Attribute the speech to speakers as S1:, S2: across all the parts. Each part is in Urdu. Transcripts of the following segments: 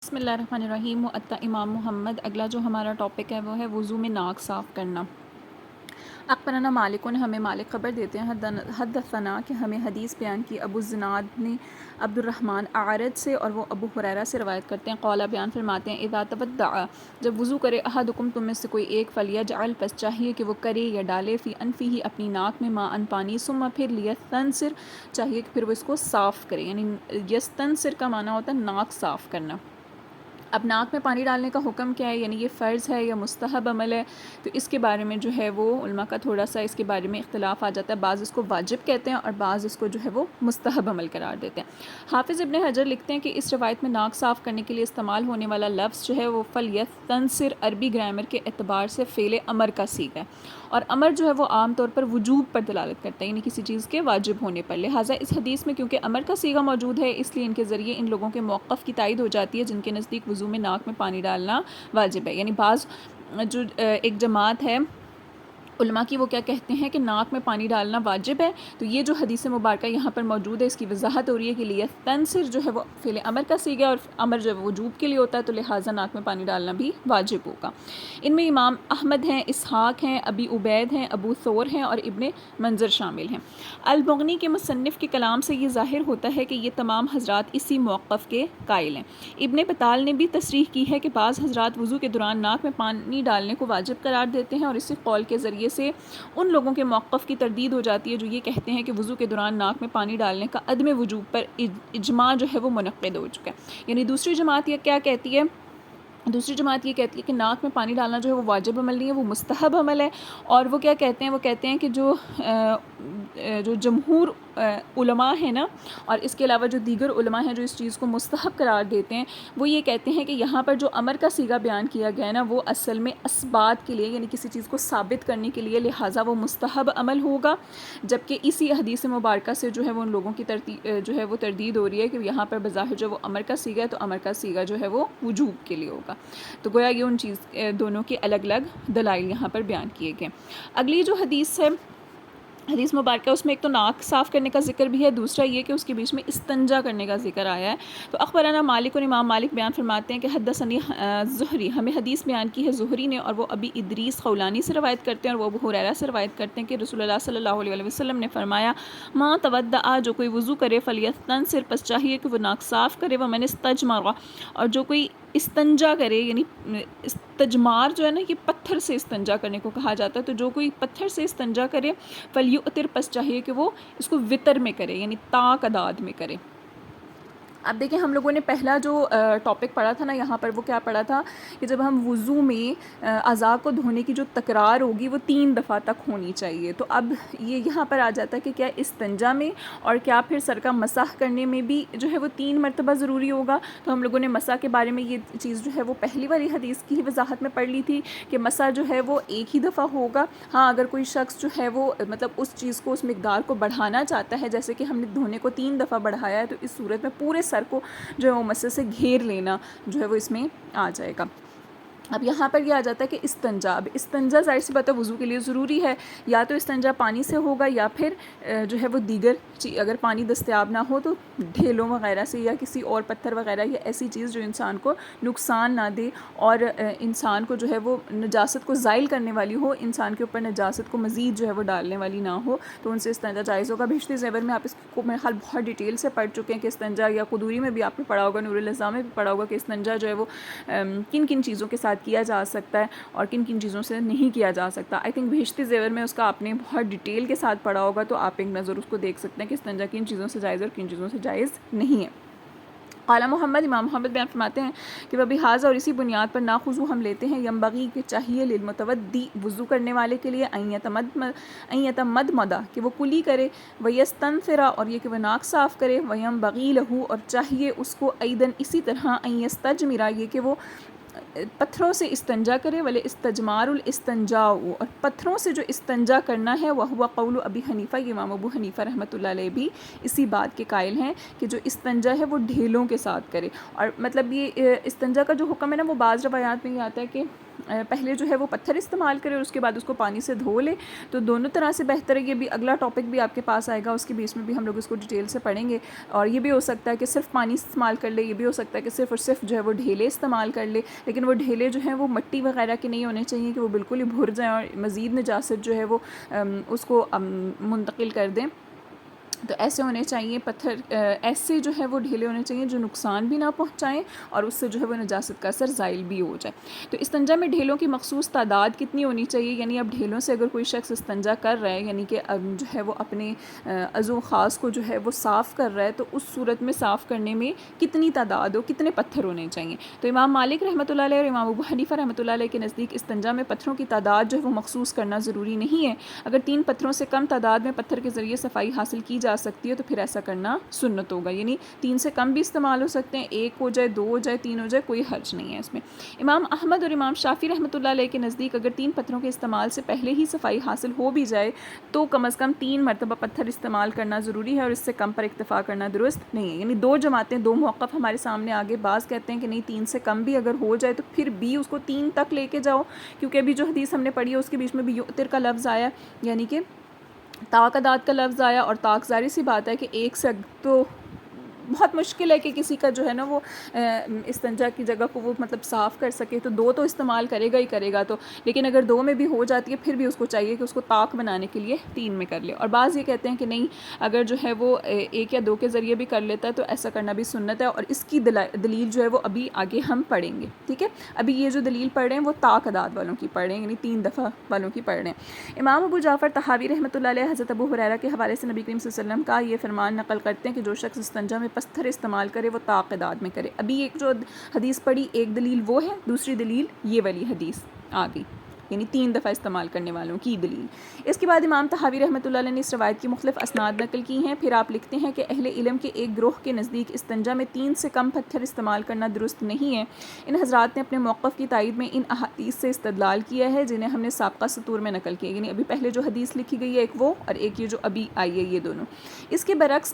S1: بسم اللہ الرحمن الرحیم معطا امام محمد۔ اگلا جو ہمارا ٹاپک ہے وہ ہے وضو میں ناک صاف کرنا۔ اخبرنا مالک، ہمیں مالک خبر دیتے ہیں حدثنا کہ ہمیں حدیث بیان کی ابو الزناد نے عبد الرحمن اعرج سے، اور وہ ابو ہریرہ سے روایت کرتے ہیں، قال بیان فرماتے ہیں اذا تودع، جب وضو کرے احدکم تم میں سے کوئی ایک، فلیجعل، پس چاہیے کہ وہ کرے یا ڈالے، فی انفہ اپنی ناک میں، ماء پانی، ثم پھر لیستنثر، چاہیے کہ پھر وہ اس کو صاف کرے، یعنی یستنثر کا معنی ہوتا ہے ناک صاف کرنا۔ اب ناک میں پانی ڈالنے کا حکم کیا ہے، یعنی یہ فرض ہے یا مستحب عمل ہے، تو اس کے بارے میں جو ہے وہ علماء کا تھوڑا سا اس کے بارے میں اختلاف آ جاتا ہے۔ بعض اس کو واجب کہتے ہیں اور بعض اس کو جو ہے وہ مستحب عمل قرار دیتے ہیں۔ حافظ ابن حجر لکھتے ہیں کہ اس روایت میں ناک صاف کرنے کے لیے استعمال ہونے والا لفظ جو ہے وہ فلیستنثر عربی گرامر کے اعتبار سے فعل امر کا صیغہ ہے، اور امر جو ہے وہ عام طور پر وجوب پر دلالت کرتا ہے، یعنی کسی چیز کے واجب ہونے پر۔ لہٰذا اس حدیث میں کیونکہ امر کا صیغہ موجود ہے، اس لیے ان کے ذریعے ان لوگوں کے موقف کی تائید ہو جاتی ہے جن کے نزدیک وضو میں ناک میں پانی ڈالنا واجب ہے۔ یعنی بعض جو ایک جماعت ہے علماء کی، وہ کیا کہتے ہیں کہ ناک میں پانی ڈالنا واجب ہے، تو یہ جو حدیث مبارکہ یہاں پر موجود ہے اس کی وضاحت ہو رہی ہے کہ لیستنثر جو ہے وہ فعل امر کا صیغہ ہے، اور امر جو ہے وجوب کے لیے ہوتا ہے، تو لہٰذا ناک میں پانی ڈالنا بھی واجب ہوگا۔ ان میں امام احمد ہیں، اسحاق ہیں، ابی عبید ہیں، ابو ثور ہیں اور ابن منظر شامل ہیں۔ المغنی کے مصنف کے کلام سے یہ ظاہر ہوتا ہے کہ یہ تمام حضرات اسی موقف کے قائل ہیں۔ ابن بطال نے بھی تصریح کی ہے کہ بعض حضرات وضو کے دوران ناک میں پانی ڈالنے کو واجب قرار دیتے ہیں، اور اسی قول کے ذریعے سے ان لوگوں کے موقف کی تردید ہو جاتی ہے جو یہ کہتے ہیں کہ وضو کے دوران ناک میں پانی ڈالنے کا عدم وجوب پر اجماع جو ہے وہ منعقد ہو چکا ہے۔ یعنی دوسری جماعت یہ کیا کہتی ہے، دوسری جماعت یہ کہتی ہے کہ ناک میں پانی ڈالنا جو ہے وہ واجب عمل نہیں ہے، وہ مستحب عمل ہے، اور وہ کیا کہتے ہیں، وہ کہتے ہیں کہ جو جمہور علماء ہیں نا، اور اس کے علاوہ جو دیگر علماء ہیں جو اس چیز کو مستحب قرار دیتے ہیں، وہ یہ کہتے ہیں کہ یہاں پر جو امر کا صیغہ بیان کیا گیا ہے نا، وہ اصل میں اثبات کے لیے، یعنی کسی چیز کو ثابت کرنے کے لیے، لہٰذا وہ مستحب عمل ہوگا، جبکہ اسی حدیث مبارکہ سے جو ہے وہ ان لوگوں کی جو ہے وہ تردید ہو رہی ہے کہ یہاں پر بظاہر جو وہ امر کا صیغہ ہے، تو امر کا صیغہ جو ہے وہ وجوب کے لیے ہوگا۔ تو گویا یہ ان دونوں کے الگ الگ دلائل یہاں پر بیان کیے گئے۔ اگلی جو حدیث ہے، حدیث مبارکہ، اس میں ایک تو ناک صاف کرنے کا ذکر بھی ہے، دوسرا یہ کہ اس کے بیچ میں استنجا کرنے کا ذکر آیا ہے۔ تو اخبرنا مالک، اور امام مالک بیان فرماتے ہیں کہ حدثنی زہری، ہمیں حدیث بیان کی ہے زہری نے، اور وہ ابی ادریس خولانی سے روایت کرتے ہیں، اور وہ ابو ہریرہ سے روایت کرتے ہیں کہ رسول اللہ صلی اللہ علیہ وسلم نے فرمایا، ما تودع، جو کوئی وضو کرے، فلیستنثر، پس چاہیے کہ وہ ناک صاف کرے، ومن استجمر، اور جو کوئی استنجا کرے، یعنی استجمار جو ہے نا، یہ پتھر سے استنجا کرنے کو کہا جاتا ہے، تو جو کوئی پتھر سے استنجا کرے، فلیؤتر، پس چاہیے کہ وہ اس کو وطر میں کرے، یعنی طاق اداد میں کرے۔ اب دیکھیں، ہم لوگوں نے پہلا جو ٹاپک پڑھا تھا نا، یہاں پر وہ کیا پڑھا تھا کہ جب ہم وضو میں اعضاء کو دھونے کی جو تکرار ہوگی وہ 3 دفعہ تک ہونی چاہیے، تو اب یہ یہاں پر آ جاتا ہے کہ کیا استنجا میں اور کیا پھر سر کا مسح کرنے میں بھی جو ہے وہ 3 مرتبہ ضروری ہوگا۔ تو ہم لوگوں نے مسح کے بارے میں یہ چیز جو ہے وہ پہلی والی حدیث کی ہی وضاحت میں پڑھ لی تھی کہ مسح جو ہے وہ ایک ہی دفعہ ہوگا۔ ہاں، اگر کوئی شخص جو ہے وہ مطلب اس چیز کو، اس مقدار کو بڑھانا چاہتا ہے، جیسے کہ ہم نے دھونے کو 3 دفعہ بڑھایا ہے، تو اس صورت میں پورے سر کو جو ہے وہ مسح سے گھیر لینا جو ہے وہ اس میں آ جائے گا۔ اب یہاں پر یہ آ جاتا ہے کہ استنجا، اب استنجا ظاہر سی بات ہے وضو کے لیے ضروری ہے، یا تو استنجا پانی سے ہوگا، یا پھر جو ہے وہ دیگر اگر پانی دستیاب نہ ہو تو ڈھیلوں وغیرہ سے، یا کسی اور پتھر وغیرہ، یا ایسی چیز جو انسان کو نقصان نہ دے اور انسان کو جو ہے وہ نجاست کو زائل کرنے والی ہو، انسان کے اوپر نجاست کو مزید جو ہے وہ ڈالنے والی نہ ہو، تو ان سے استنجا جائز ہوگا۔ بہشتی زیور میں آپ اس کو میرے خیال بہت ڈیٹیل سے پڑھ چکے ہیں کہ استنجا، یا قدوری میں بھی آپ نے پڑھا ہوگا، نور الاضاء میں بھی پڑھا ہوگا کہ استنجا جو ہے وہ کن کن چیزوں کے ساتھ کیا جا سکتا ہے اور کن کن چیزوں سے نہیں کیا جا سکتا۔ آئی تھنک بہشتی زیور میں اس کا آپ نے بہت ڈیٹیل کے ساتھ پڑھا ہوگا، تو آپ ایک نظر اس کو دیکھ سکتے ہیں کہ استنجا کن چیزوں سے جائز ہے اور کن چیزوں سے جائز نہیں ہے۔ قال محمد، امام محمد بیان فرماتے ہیں کہ وہ بحاظہ، اور اسی بنیاد پر ناخذو ہم لیتے ہیں، ینبغی کہ چاہیے، للمتودی وضو کرنے والے کے لیے، ان یتمدمد کہ وہ کلی کرے، ویستنثر اور یہ کہ وہ ناک صاف کرے، وینبغی لہ اور چاہیے اس کو، ایدن اسی طرح، ان یستجمر یہ کہ وہ پتھروں سے استنجا کرے، ولی استجمار الاستنجاء، اور پتھروں سے جو استنجا کرنا ہے وہ ہوا قول ابی حنیفہ، یہ امام ابو حنیفہ رحمۃ اللہ علیہ بھی اسی بات کے قائل ہیں کہ جو استنجا ہے وہ ڈھیلوں کے ساتھ کرے. اور مطلب یہ استنجا کا جو حکم ہے نا وہ بعض روایات میں یہ آتا ہے کہ پہلے جو ہے وہ پتھر استعمال کرے اور اس کے بعد اس کو پانی سے دھو لے. تو دونوں طرح سے بہتر ہے. یہ بھی اگلا ٹاپک بھی آپ کے پاس آئے گا، اس کے بیچ میں بھی ہم لوگ اس کو ڈیٹیل سے پڑھیں گے. اور یہ بھی ہو سکتا ہے کہ صرف پانی استعمال کر لے، یہ بھی ہو سکتا ہے کہ صرف اور صرف جو ہے وہ ڈھیلے استعمال کر لے. لیکن وہ ڈھیلے جو ہیں وہ مٹی وغیرہ کے نہیں ہونے چاہیے کہ وہ بالکل ہی بھر جائیں اور مزید نجاست جو ہے وہ اس کو منتقل کر دیں. تو ایسے ہونے چاہیے پتھر، ایسے جو ہے وہ ڈھیلے ہونے چاہیے جو نقصان بھی نہ پہنچائیں اور اس سے جو ہے وہ نجاست کا اثر زائل بھی ہو جائے. تو استنجا میں ڈھیلوں کی مخصوص تعداد کتنی ہونی چاہیے؟ یعنی اب ڈھیلوں سے اگر کوئی شخص استنجا کر رہا ہے، یعنی کہ جو ہے وہ اپنے عضو خاص کو جو ہے وہ صاف کر رہا ہے، تو اس صورت میں صاف کرنے میں کتنی تعداد ہو، کتنے پتھر ہونے چاہیے؟ تو امام مالک رحمۃ اللہ علیہ اور امام ابو حنیفہ رحمۃ اللہ علیہ کے نزدیک استنجا میں پتھروں کی تعداد جو ہے وہ مخصوص کرنا ضروری نہیں ہے. اگر 3 پتھروں سے کم تعداد میں پتھر کے ذریعے صفائی حاصل کی جا سکتی ہے تو پھر ایسا کرنا سنت ہوگا. یعنی 3 سے کم بھی استعمال ہو سکتے ہیں، 1 ہو جائے، 2 ہو جائے، 3 ہو جائے، کوئی حرج نہیں ہے اس میں. امام احمد اور امام شافعی رحمۃ اللہ علیہ کے نزدیک اگر 3 پتھروں کے استعمال سے پہلے ہی صفائی حاصل ہو بھی جائے تو کم از کم 3 مرتبہ پتھر استعمال کرنا ضروری ہے اور اس سے کم پر اکتفا کرنا درست نہیں ہے. یعنی 2 جماعتیں، 2 موقف ہمارے سامنے آگے. بعض کہتے ہیں کہ نہیں 3 سے کم بھی اگر ہو جائے تو پھر بھی اس کو 3 تک لے کے جاؤ، کیونکہ ابھی جو حدیث ہم نے پڑھی ہے اس کے بیچ میں بھی یؤتر کا لفظ آیا، یعنی کہ طاقداد کا لفظ آیا. اور طاق ظاہر سی بات ہے کہ 1 سے تو بہت مشکل ہے کہ کسی کا جو ہے نا وہ استنجا کی جگہ کو وہ مطلب صاف کر سکے، تو 2 تو استعمال کرے گا ہی کرے گا. تو لیکن اگر 2 میں بھی ہو جاتی ہے پھر بھی اس کو چاہیے کہ اس کو طاق بنانے کے لیے 3 میں کر لے. اور بعض یہ کہتے ہیں کہ نہیں، اگر جو ہے وہ 1 یا 2 کے ذریعے بھی کر لیتا ہے تو ایسا کرنا بھی سنت ہے. اور اس کی دلیل جو ہے وہ ابھی آگے ہم پڑھیں گے. ٹھیک ہے، ابھی یہ جو دلیل پڑھ رہے ہیں وہ طاق عداد والوں کی پڑھ رہے ہیں، یعنی 3 دفعہ والوں کی پڑھ رہے ہیں. امام ابو جعفر طحاوی رحمۃ اللہ علیہ حضرت ابو ہریرہ کے حوالے سے نبی کریم صلی اللہ علیہ وسلم کا یہ فرمان نقل کرتے ہیں کہ جو شخص استنجا میں پتھر استعمال کرے وہ طاق عداد میں کرے. ابھی ایک جو حدیث پڑھی، ایک دلیل وہ ہے، دوسری دلیل یہ والی حدیث آ گئی، یعنی 3 دفعہ استعمال کرنے والوں کی دلیل. اس کے بعد امام طحاوی رحمۃ اللہ علیہ نے اس روایت کی مختلف اسناد نقل کی ہیں. پھر آپ لکھتے ہیں کہ اہل علم کے ایک گروہ کے نزدیک استنجا میں 3 سے کم پتھر استعمال کرنا درست نہیں ہے. ان حضرات نے اپنے موقف کی تائید میں ان احادیث سے استدلال کیا ہے جنہیں ہم نے سابقہ سطور میں نقل کیا. یعنی ابھی پہلے جو حدیث لکھی گئی ہے ایک وہ، اور ایک یہ جو ابھی آئی ہے، یہ دونوں. اس کے برعکس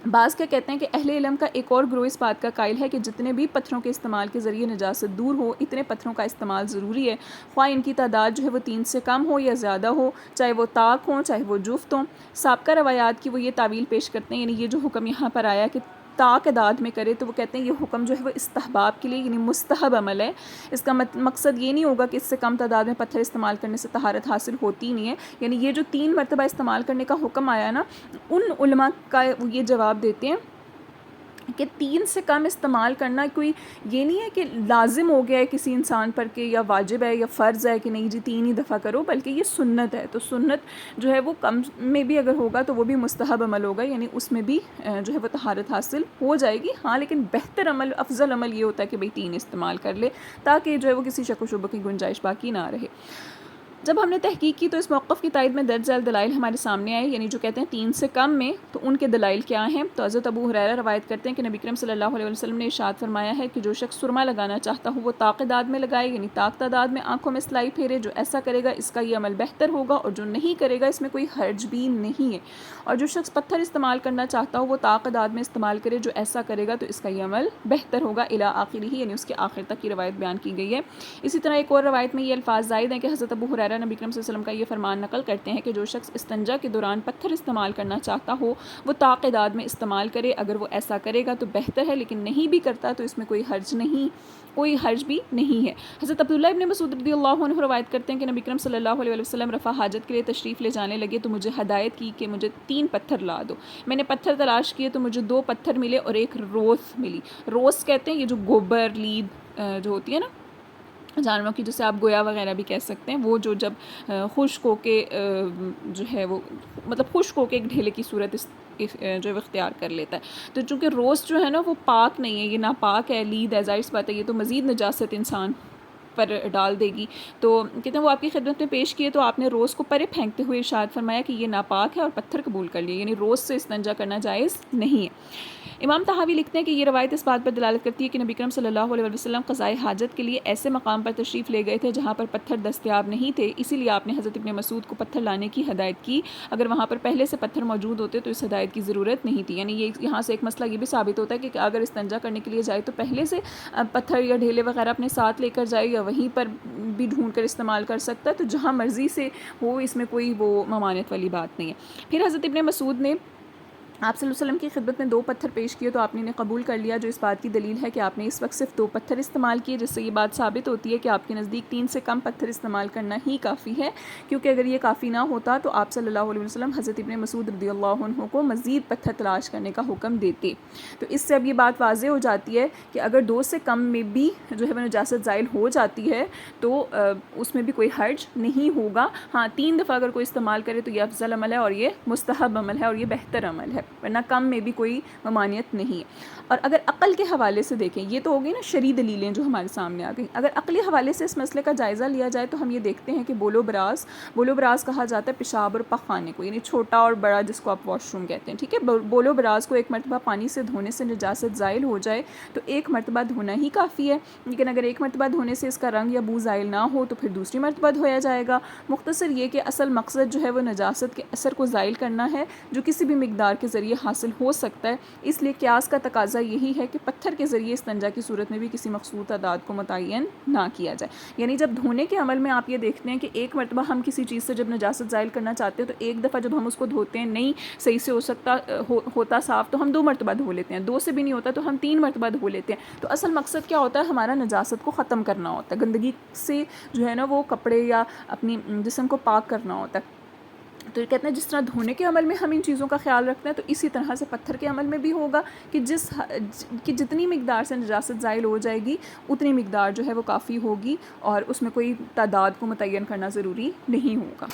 S1: بعض کیا کہتے ہیں کہ اہل علم کا ایک اور گروہ اس بات کا قائل ہے کہ جتنے بھی پتھروں کے استعمال کے ذریعے نجاست دور ہو اتنے پتھروں کا استعمال ضروری ہے، خواہ ان کی تعداد جو ہے وہ 3 سے کم ہو یا زیادہ ہو، چاہے وہ طاق ہوں چاہے وہ جفت ہوں. سابقہ روایات کی وہ یہ تعویل پیش کرتے ہیں، یعنی یہ جو حکم یہاں پر آیا کہ طاق عداد میں کرے، تو وہ کہتے ہیں یہ حکم جو ہے وہ استحباب کے لیے، یعنی مستحب عمل ہے. اس کا مقصد یہ نہیں ہوگا کہ اس سے کم تعداد میں پتھر استعمال کرنے سے طہارت حاصل ہوتی نہیں ہے. یعنی یہ جو 3 مرتبہ استعمال کرنے کا حکم آیا نا، ان علماء کا یہ جواب دیتے ہیں کہ 3 سے کم استعمال کرنا کوئی یہ نہیں ہے کہ لازم ہو گیا ہے کسی انسان پر کہ یا واجب ہے یا فرض ہے کہ نہیں جی 3 ہی دفعہ کرو، بلکہ یہ سنت ہے. تو سنت جو ہے وہ کم میں بھی اگر ہوگا تو وہ بھی مستحب عمل ہوگا، یعنی اس میں بھی جو ہے وہ طہارت حاصل ہو جائے گی. ہاں لیکن بہتر عمل، افضل عمل یہ ہوتا ہے کہ بھئی 3 استعمال کر لے تاکہ جو ہے وہ کسی شک و شبہ کی گنجائش باقی نہ رہے. جب ہم نے تحقیق کی تو اس موقف کی تائید میں درج ذیل دلائل ہمارے سامنے آئے، یعنی جو کہتے ہیں 3 سے کم میں، تو ان کے دلائل کیا ہیں؟ تو حضرت ابو ہریرہ روایت کرتے ہیں کہ نبی کریم صلی اللہ علیہ وسلم نے ارشاد فرمایا ہے کہ جو شخص سرما لگانا چاہتا ہو وہ طاق عداد میں لگائے، یعنی طاق تعداد میں آنکھوں میں سلائی پھیرے. جو ایسا کرے گا اس کا یہ عمل بہتر ہوگا، اور جو نہیں کرے گا اس میں کوئی حرج بھی نہیں ہے. اور جو شخص پتھر استعمال کرنا چاہتا ہو وہ طاق عداد میں استعمال کرے، جو ایسا کرے گا تو اس کا یہ عمل بہتر ہوگا. الی آخرہ، یعنی اس کے آخر تک کی روایت بیان کی گئی ہے. اسی طرح ایک اور روایت میں یہ الفاظ زائد ہیں کہ حضرت ابو ہریرہ نبی کریم صلی اللہ علیہ وسلم کا یہ فرمان نقل کرتے ہیں کہ جو شخص استنجا کے دوران پتھر استعمال کرنا چاہتا ہو وہ طاق عداد میں استعمال کرے. اگر وہ ایسا کرے گا تو بہتر ہے، لیکن نہیں بھی کرتا تو اس میں کوئی حرج بھی نہیں ہے. حضرت عبداللہ ابن مسعود رضی اللہ عنہ روایت کرتے ہیں کہ نبی کریم صلی اللہ علیہ وسلم رفع حاجت کے لیے تشریف لے جانے لگے تو مجھے ہدایت کی کہ مجھے 3 پتھر لا دو. میں نے پتھر تلاش کیے تو مجھے 2 پتھر ملے اور ایک روس ملی. روس کہتے ہیں یہ جو گوبر لیب جو ہوتی ہے نا جانوروں کی، جسے آپ گویا وغیرہ بھی کہہ سکتے ہیں، وہ جو جب خشک ہو کے جو ہے وہ مطلب خشک ہو کے ایک ڈھیلے کی صورت جو ہے اختیار کر لیتا ہے. تو چونکہ روز جو ہے نا وہ پاک نہیں ہے، یہ ناپاک ہے، لید ہے، ظاہر سی بات ہے یہ تو مزید نجاست انسان پر ڈال دے گی. تو کہتے ہیں وہ آپ کی خدمت میں پیش کیے تو آپ نے روز کو پرے پھینکتے ہوئے ارشاد فرمایا کہ یہ ناپاک ہے اور پتھر قبول کر لیے، یعنی روز سے استنجا کرنا جائز نہیں ہے. امام طحاوی لکھتے ہیں کہ یہ روایت اس بات پر دلالت کرتی ہے کہ نبی کرم صلی اللہ علیہ وسلم قضائے حاجت کے لیے ایسے مقام پر تشریف لے گئے تھے جہاں پر پتھر دستیاب نہیں تھے، اسی لیے آپ نے حضرت ابن مسعود کو پتھر لانے کی ہدایت کی۔ اگر وہاں پر پہلے سے پتھر موجود ہوتے تو اس ہدایت کی ضرورت نہیں تھی۔ یعنی یہ یہاں سے ایک مسئلہ یہ بھی ثابت ہوتا ہے کہ اگر استنجا کرنے کے لیے جائے تو پہلے سے پتھر یا ڈھیلے وغیرہ اپنے ساتھ لے کر جائے، یا وہیں پر بھی ڈھونڈ کر استعمال کر سکتا ہے، تو جہاں مرضی سے ہو، اس میں کوئی وہ ممانعت والی بات نہیں ہے۔ پھر حضرت ابن مسعود نے آپ صلی اللہ علیہ وسلم کی خدمت میں 2 پتھر پیش کیے تو آپ نے انہیں قبول کر لیا، جو اس بات کی دلیل ہے کہ آپ نے اس وقت صرف 2 پتھر استعمال کیے، جس سے یہ بات ثابت ہوتی ہے کہ آپ کے نزدیک 3 سے کم پتھر استعمال کرنا ہی کافی ہے، کیونکہ اگر یہ کافی نہ ہوتا تو آپ صلی اللہ علیہ وسلم حضرت ابن مسعود رضی اللہ عنہ کو مزید پتھر تلاش کرنے کا حکم دیتے۔ تو اس سے اب یہ بات واضح ہو جاتی ہے کہ اگر 2 سے کم میں بھی جو ہے وہ نجاست زائل ہو جاتی ہے تو اس میں بھی کوئی حرج نہیں ہوگا۔ ہاں 3 دفعہ اگر کوئی استعمال کرے تو یہ افضل عمل ہے اور یہ مستحب عمل ہے اور یہ بہتر عمل ہے، ورنہ کم میں بھی کوئی ممانعت نہیں ہے۔ اور اگر عقل کے حوالے سے دیکھیں، یہ تو ہوگی نا شرعی دلیلیں جو ہمارے سامنے آ گئیں، اگر عقلی حوالے سے اس مسئلے کا جائزہ لیا جائے تو ہم یہ دیکھتے ہیں کہ بولو براز کہا جاتا ہے پیشاب اور پخانے کو، یعنی چھوٹا اور بڑا جس کو آپ واش روم کہتے ہیں، ٹھیک ہے۔ بولو براز کو ایک مرتبہ پانی سے دھونے سے نجاست زائل ہو جائے تو ایک مرتبہ دھونا ہی کافی ہے، لیکن اگر ایک مرتبہ دھونے سے اس کا رنگ یا بو زائل نہ ہو تو پھر دوسری مرتبہ دھویا جائے گا۔ مختصر یہ کہ اصل مقصد جو ہے وہ نجاست کے اثر کو زائل کرنا ہے، جو کسی بھی مقدار کے ذریعے حاصل ہو سکتا ہے۔ اس لیے قیاس کا تقاضا یہی ہے کہ پتھر کے ذریعے استنجا کی صورت میں بھی کسی مخصوص تعداد کو متعین نہ کیا جائے۔ یعنی جب دھونے کے عمل میں آپ یہ دیکھتے ہیں کہ ایک مرتبہ ہم کسی چیز سے جب نجاست زائل کرنا چاہتے ہیں تو ایک دفعہ جب ہم اس کو دھوتے ہیں نہیں صحیح سے ہوتا صاف تو ہم 2 مرتبہ دھو لیتے ہیں، 2 سے بھی نہیں ہوتا تو ہم 3 مرتبہ دھو لیتے ہیں۔ تو اصل مقصد کیا ہوتا ہے؟ ہمارا نجاست کو ختم کرنا ہوتا ہے، گندگی سے جو ہے نا وہ کپڑے یا اپنی جسم کو پاک کرنا ہوتا ہے۔ تو یہ کہتے ہیں جس طرح دھونے کے عمل میں ہم ان چیزوں کا خیال رکھتے ہیں تو اسی طرح سے پتھر کے عمل میں بھی ہوگا کہ جتنی مقدار سے نجاست زائل ہو جائے گی اتنی مقدار جو ہے وہ کافی ہوگی، اور اس میں کوئی تعداد کو متعین کرنا ضروری نہیں ہوگا۔